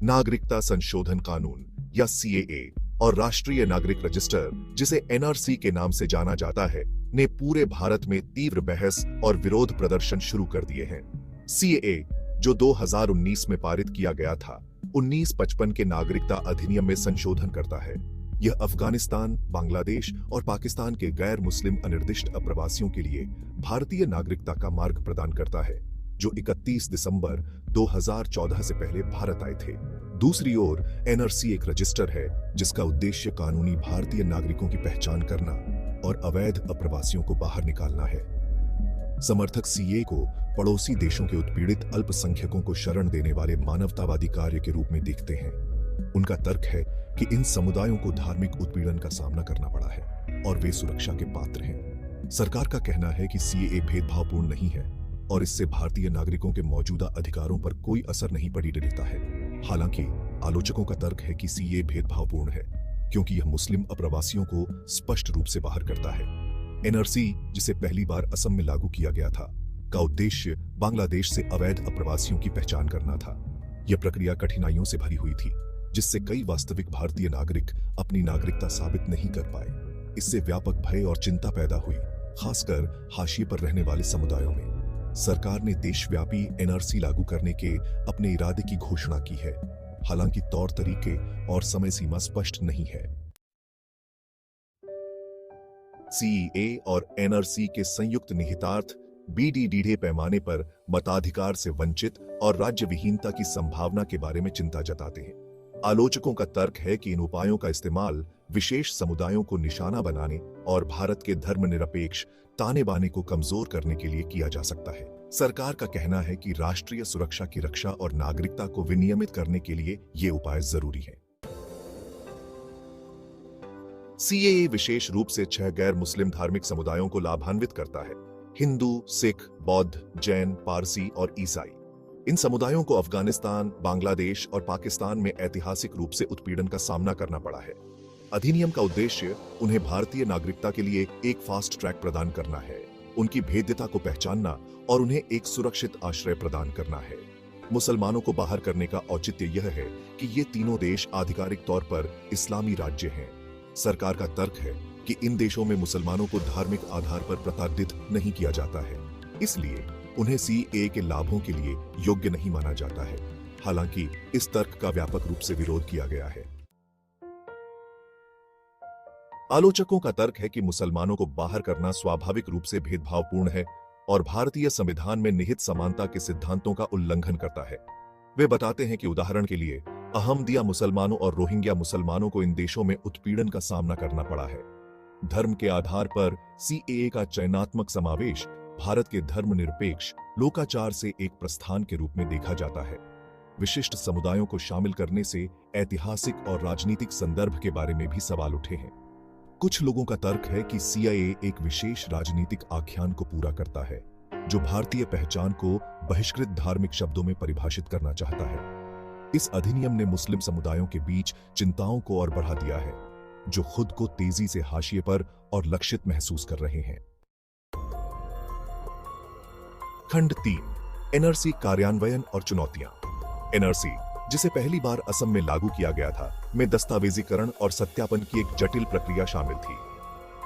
नागरिकता संशोधन कानून या सीएए और राष्ट्रीय नागरिक रजिस्टर, जिसे एनआरसी के नाम से जाना जाता है, ने पूरे भारत में तीव्र बहस और विरोध प्रदर्शन शुरू कर दिए हैं। सीएए, जो 2019 में पारित किया गया था, 1955 के नागरिकता अधिनियम में संशोधन करता है। यह अफगानिस्तान, बांग्लादेश और पाकिस्तान के गैर मुस्लिम अनिर्दिष्ट अप्रवासियों के लिए भारतीय नागरिकता का मार्ग प्रदान करता है, जो 31 दिसंबर 2014 से पहले भारत आए थे। दूसरी ओर एनआरसी एक रजिस्टर है जिसका उद्देश्य कानूनी भारतीय नागरिकों की पहचान करना और अवैध अप्रवासियों को बाहर निकालना है। समर्थक सीएए को पड़ोसी देशों के उत्पीड़ित अल्पसंख्यकों को शरण देने वाले मानवतावादी कार्य के रूप में देखते हैं। उनका तर्क है कि इन समुदायों को धार्मिक उत्पीड़न का सामना करना पड़ा है और वे सुरक्षा के पात्र हैं। सरकार का कहना है कि सीएए भेदभावपूर्ण नहीं है और इससे भारतीय नागरिकों के मौजूदा अधिकारों पर कोई असर नहीं पड़ी देता है। हालांकि आलोचकों का तर्क है कि सीएए भेदभावपूर्ण है क्योंकि यह मुस्लिम अप्रवासियों को स्पष्ट रूप से बाहर करता है। एनआरसी, जिसे पहली बार असम में लागू किया गया था, का उद्देश्य बांग्लादेश से अवैध अप्रवासियों की पहचान करना था। यह प्रक्रिया कठिनाइयों से भरी हुई थी, जिससे कई वास्तविक भारतीय नागरिक अपनी नागरिकता साबित नहीं कर पाए। इससे व्यापक भय और चिंता पैदा हुई, खासकर हाशिए पर रहने वाले समुदायों में। सरकार ने देशव्यापी एनआरसी लागू करने के अपने इरादे की घोषणा की है, हालांकि तौर तरीके और समय सीमा स्पष्ट नहीं है। सीएए और एनआरसी के संयुक्त निहितार्थ बीडीडीढ़े पैमाने पर मताधिकार से वंचित और राज्य विहीनता की संभावना के बारे में चिंता जताते हैं। आलोचकों का तर्क है कि इन उपायों का इस्तेमाल विशेष समुदायों को निशाना बनाने और भारत के धर्मनिरपेक्ष ताने बाने को कमजोर करने के लिए किया जा सकता है। सरकार का कहना है कि राष्ट्रीय सुरक्षा की रक्षा और नागरिकता को विनियमित करने के लिए ये उपाय जरूरी हैं। सीएए विशेष रूप से 6 गैर मुस्लिम धार्मिक समुदायों को लाभान्वित करता है: हिंदू, सिख, बौद्ध, जैन, पारसी और ईसाई। इन समुदायों को अफगानिस्तान, बांग्लादेश और पाकिस्तान में ऐतिहासिक रूप से उत्पीड़न का सामना करना पड़ा है। अधिनियम का उद्देश्य उन्हें भारतीय नागरिकता के लिए एक फास्ट ट्रैक प्रदान करना है, उनकी भेद्यता को पहचानना और उन्हें एक सुरक्षित आश्रय प्रदान करना है। मुसलमानों को बाहर करने का औचित्य यह है कि ये तीनों देश आधिकारिक तौर पर इस्लामी राज्य हैं। सरकार का तर्क है कि इन देशों में मुसलमानों को धार्मिक आधार पर प्रताड़ित नहीं किया जाता है, इसलिए उन्हें सीएए के लाभों के लिए योग्य नहीं माना जाता है। हालांकि इस तर्क का व्यापक रूप से विरोध किया गया है। आलोचकों का तर्क है कि मुसलमानों को बाहर करना स्वाभाविक रूप से भेदभावपूर्ण है और भारतीय संविधान में निहित समानता के सिद्धांतों का उल्लंघन करता है। वे बताते हैं कि उदाहरण के लिए अहमदिया मुसलमानों और रोहिंग्या मुसलमानों को इन देशों में उत्पीड़न का सामना करना पड़ा है। धर्म के आधार पर सीएए का चयनात्मक समावेश भारत के धर्मनिरपेक्ष लोकाचार से एक प्रस्थान के रूप में देखा जाता है। विशिष्ट समुदायों को शामिल करने से ऐतिहासिक और राजनीतिक संदर्भ के बारे में भी सवाल उठे हैं। कुछ लोगों का तर्क है कि सीएए एक विशेष राजनीतिक आख्यान को पूरा करता है, जो भारतीय पहचान को बहिष्कृत धार्मिक शब्दों में परिभाषित करना चाहता है। इस अधिनियम ने मुस्लिम समुदायों के बीच चिंताओं को और बढ़ा दिया है, जो खुद को तेजी से हाशिए पर और लक्षित महसूस कर रहे हैं। खंड 3, एनआरसी कार्यान्वयन और चुनौतियां। एनआरसी, जिसे पहली बार असम में लागू किया गया था, में दस्तावेजीकरण और सत्यापन की एक जटिल प्रक्रिया शामिल थी।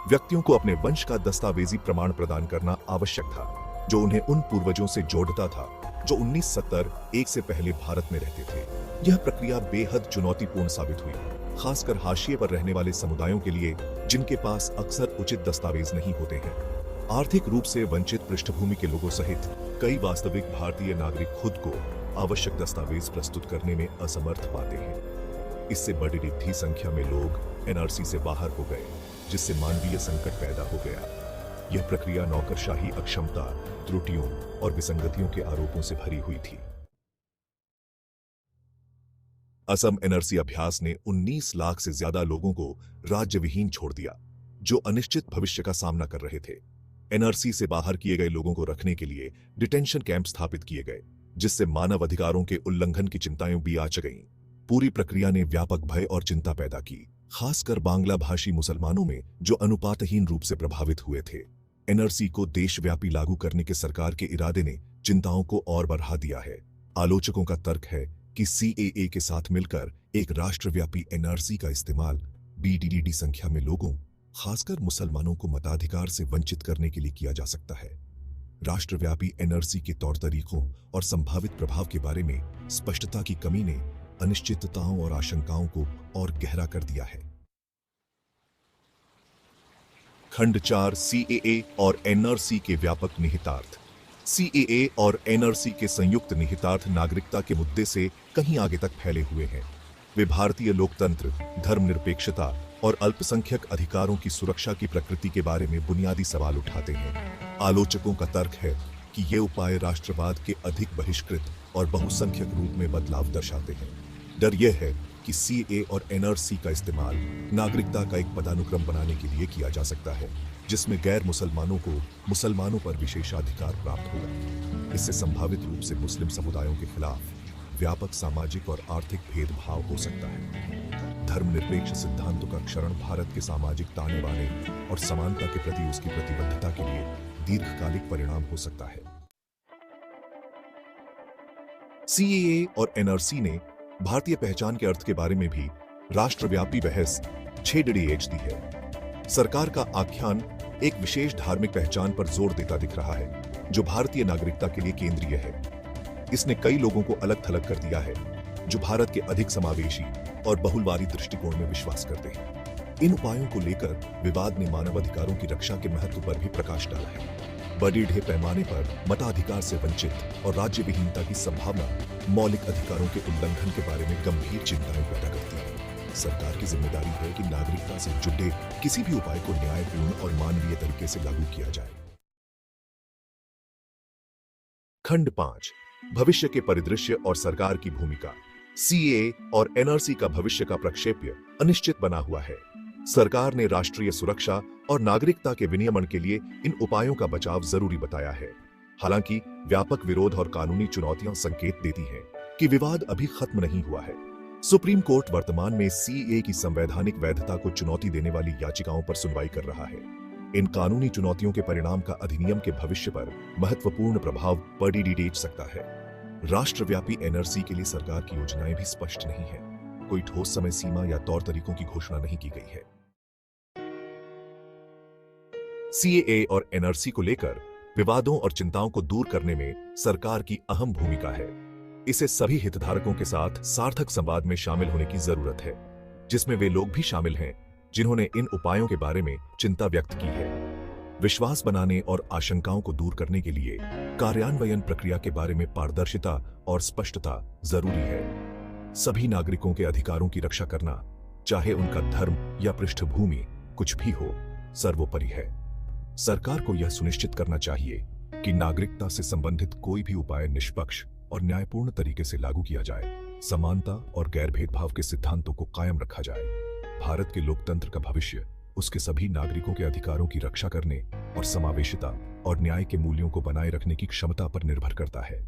व्यक्तियों को अपने वंश का दस्तावेजी प्रमाण प्रदान करना आवश्यक था, जो उन्हें उन पूर्वजों से जोड़ता था जो 1971 से पहले भारत में रहते थे। यह प्रक्रिया बेहद चुनौतीपूर्ण साबित हुई, खासकर हाशिए पर रहने वाले समुदायों के लिए, जिनके पास अक्सर उचित दस्तावेज नहीं होते हैं। आर्थिक रूप से वंचित पृष्ठभूमि के लोगों सहित कई वास्तविक भारतीय नागरिक खुद को आवश्यक दस्तावेज प्रस्तुत करने में असमर्थ पाते हैं। इससे बड़ी रिद्धि संख्या में लोग एनआरसी से बाहर हो गए, जिससे मानवीय संकट पैदा हो गया। यह प्रक्रिया नौकरशाही, अक्षमता, त्रुटियों और विसंगतियों के आरोपों से भरी हुई थी। असम एनआरसी अभ्यास ने 19 लाख से ज्यादा लोगों को राज्य विहीन छोड़ दिया, जो अनिश्चित भविष्य का सामना कर रहे थे। एनआरसी से बाहर किए गए लोगों को रखने के लिए डिटेंशन कैंप स्थापित किए गए, जिससे मानव अधिकारों के उल्लंघन की चिंताएं भी आच गईं। पूरी प्रक्रिया ने व्यापक भय और चिंता पैदा की, खासकर बांग्ला भाषी मुसलमानों में, जो अनुपातहीन रूप से प्रभावित हुए थे। एनआरसी को देशव्यापी लागू करने के सरकार के इरादे ने चिंताओं को और बढ़ा दिया है। आलोचकों का तर्क है कि सीएए के साथ मिलकर एक राष्ट्रव्यापी एनआरसी का इस्तेमाल बीडीडी संख्या में लोगों, खासकर मुसलमानों को मताधिकार से वंचित करने के लिए किया जा सकता है। राष्ट्रव्यापी एनआरसी के तौर तरीकों और संभावित प्रभाव के बारे में स्पष्टता की कमी ने अनिश्चितताओं और आशंकाओं को और गहरा कर दिया है। खंड 4 सीएए और एनआरसी के व्यापक निहितार्थ। सीएए और एनआरसी के संयुक्त निहितार्थ नागरिकता के मुद्दे से कहीं आगे तक फैले हुए हैं। वे भारतीय लोकतंत्र, धर्मनिरपेक्षता और अल्पसंख्यक अधिकारों की सुरक्षा की प्रकृति के बारे में बुनियादी सवाल उठाते हैं। आलोचकों का तर्क है कि ये उपाय राष्ट्रवाद के अधिक बहिष्कृत और बहुसंख्यक रूप में बदलाव दर्शाते हैं। डर यह है कि सीए और एनआरसी का इस्तेमाल नागरिकता का एक पदानुक्रम बनाने के लिए किया जा सकता है, जिसमें गैर मुसलमानों को मुसलमानों पर विशेषाधिकार प्राप्त होगा। इससे संभावित रूप से मुस्लिम समुदायों के खिलाफ व्यापक सामाजिक और आर्थिक भेदभाव हो सकता है। धर्मनिरपेक्ष सिद्धांतों का क्षरण भारत के सामाजिक ताने बाने और समानता के प्रति उसकी प्रतिबद्धता के लिए दीर्घकालिक परिणाम हो सकता है। सीएए और एनआरसी ने भारतीय पहचान के अर्थ के बारे में भी राष्ट्रव्यापी बहस छेड़छाड़ दी है। सरकार का आख्यान एक विशेष धार्मिक पहचान पर जोर देता दिख रहा है, जो भारतीय नागरिकता के लिए केंद्रीय है। इसने कई लोगों को अलग थलग कर दिया है, जो भारत के अधिक समावेशी और बहुलवादी दृष्टिकोण में विश्वास करते हैं। इन उपायों को लेकर विवाद ने मानवाधिकारों की रक्षा के महत्व पर भी प्रकाश डाला है। बड़े पैमाने पर मताधिकार से वंचित और राज्य विहीनता की संभावना मौलिक अधिकारों के उल्लंघन के बारे में गंभीर चिंताएं पैदा करती है। सरकार की जिम्मेदारी है कि नागरिकता से जुड़े किसी भी उपाय को न्यायपूर्ण और मानवीय तरीके से लागू किया जाए। खंड 5 भविष्य के परिदृश्य और सरकार की भूमिका। सीएए और एनआरसी का भविष्य का प्रक्षेप्य अनिश्चित बना हुआ है। सरकार ने राष्ट्रीय सुरक्षा और नागरिकता के विनियमन के लिए इन उपायों का बचाव जरूरी बताया है। हालांकि व्यापक विरोध और कानूनी चुनौतियां संकेत देती हैं कि विवाद अभी खत्म नहीं हुआ है। सुप्रीम कोर्ट वर्तमान में सीएए की संवैधानिक वैधता को चुनौती देने वाली याचिकाओं पर सुनवाई कर रहा है। इन कानूनी चुनौतियों के परिणाम का अधिनियम के भविष्य पर महत्वपूर्ण प्रभाव पड़ सकता है। राष्ट्रव्यापी एनआरसी के लिए सरकार की योजनाएं भी स्पष्ट नहीं है। कोई ठोस समय सीमा या तौर तरीकों की घोषणा नहीं की गई है। सीएए और एनआरसी को लेकर विवादों और चिंताओं को दूर करने में सरकार की अहम भूमिका है। इसे सभी हितधारकों के साथ सार्थक संवाद में शामिल होने की जरूरत है, जिसमें वे लोग भी शामिल हैं जिन्होंने इन उपायों के बारे में चिंता व्यक्त की है। विश्वास बनाने और आशंकाओं को दूर करने के लिए कार्यान्वयन प्रक्रिया के बारे में पारदर्शिता और स्पष्टता जरूरी है। सभी नागरिकों के अधिकारों की रक्षा करना, चाहे उनका धर्म या पृष्ठभूमि कुछ भी हो, सर्वोपरि है। सरकार को यह सुनिश्चित करना चाहिए कि नागरिकता से संबंधित कोई भी उपाय निष्पक्ष और न्यायपूर्ण तरीके से लागू किया जाए। समानता और गैर भेदभाव के सिद्धांतों को कायम रखा जाए। भारत के लोकतंत्र का भविष्य उसके सभी नागरिकों के अधिकारों की रक्षा करने और समावेशिता और न्याय के मूल्यों को बनाए रखने की क्षमता पर निर्भर करता है।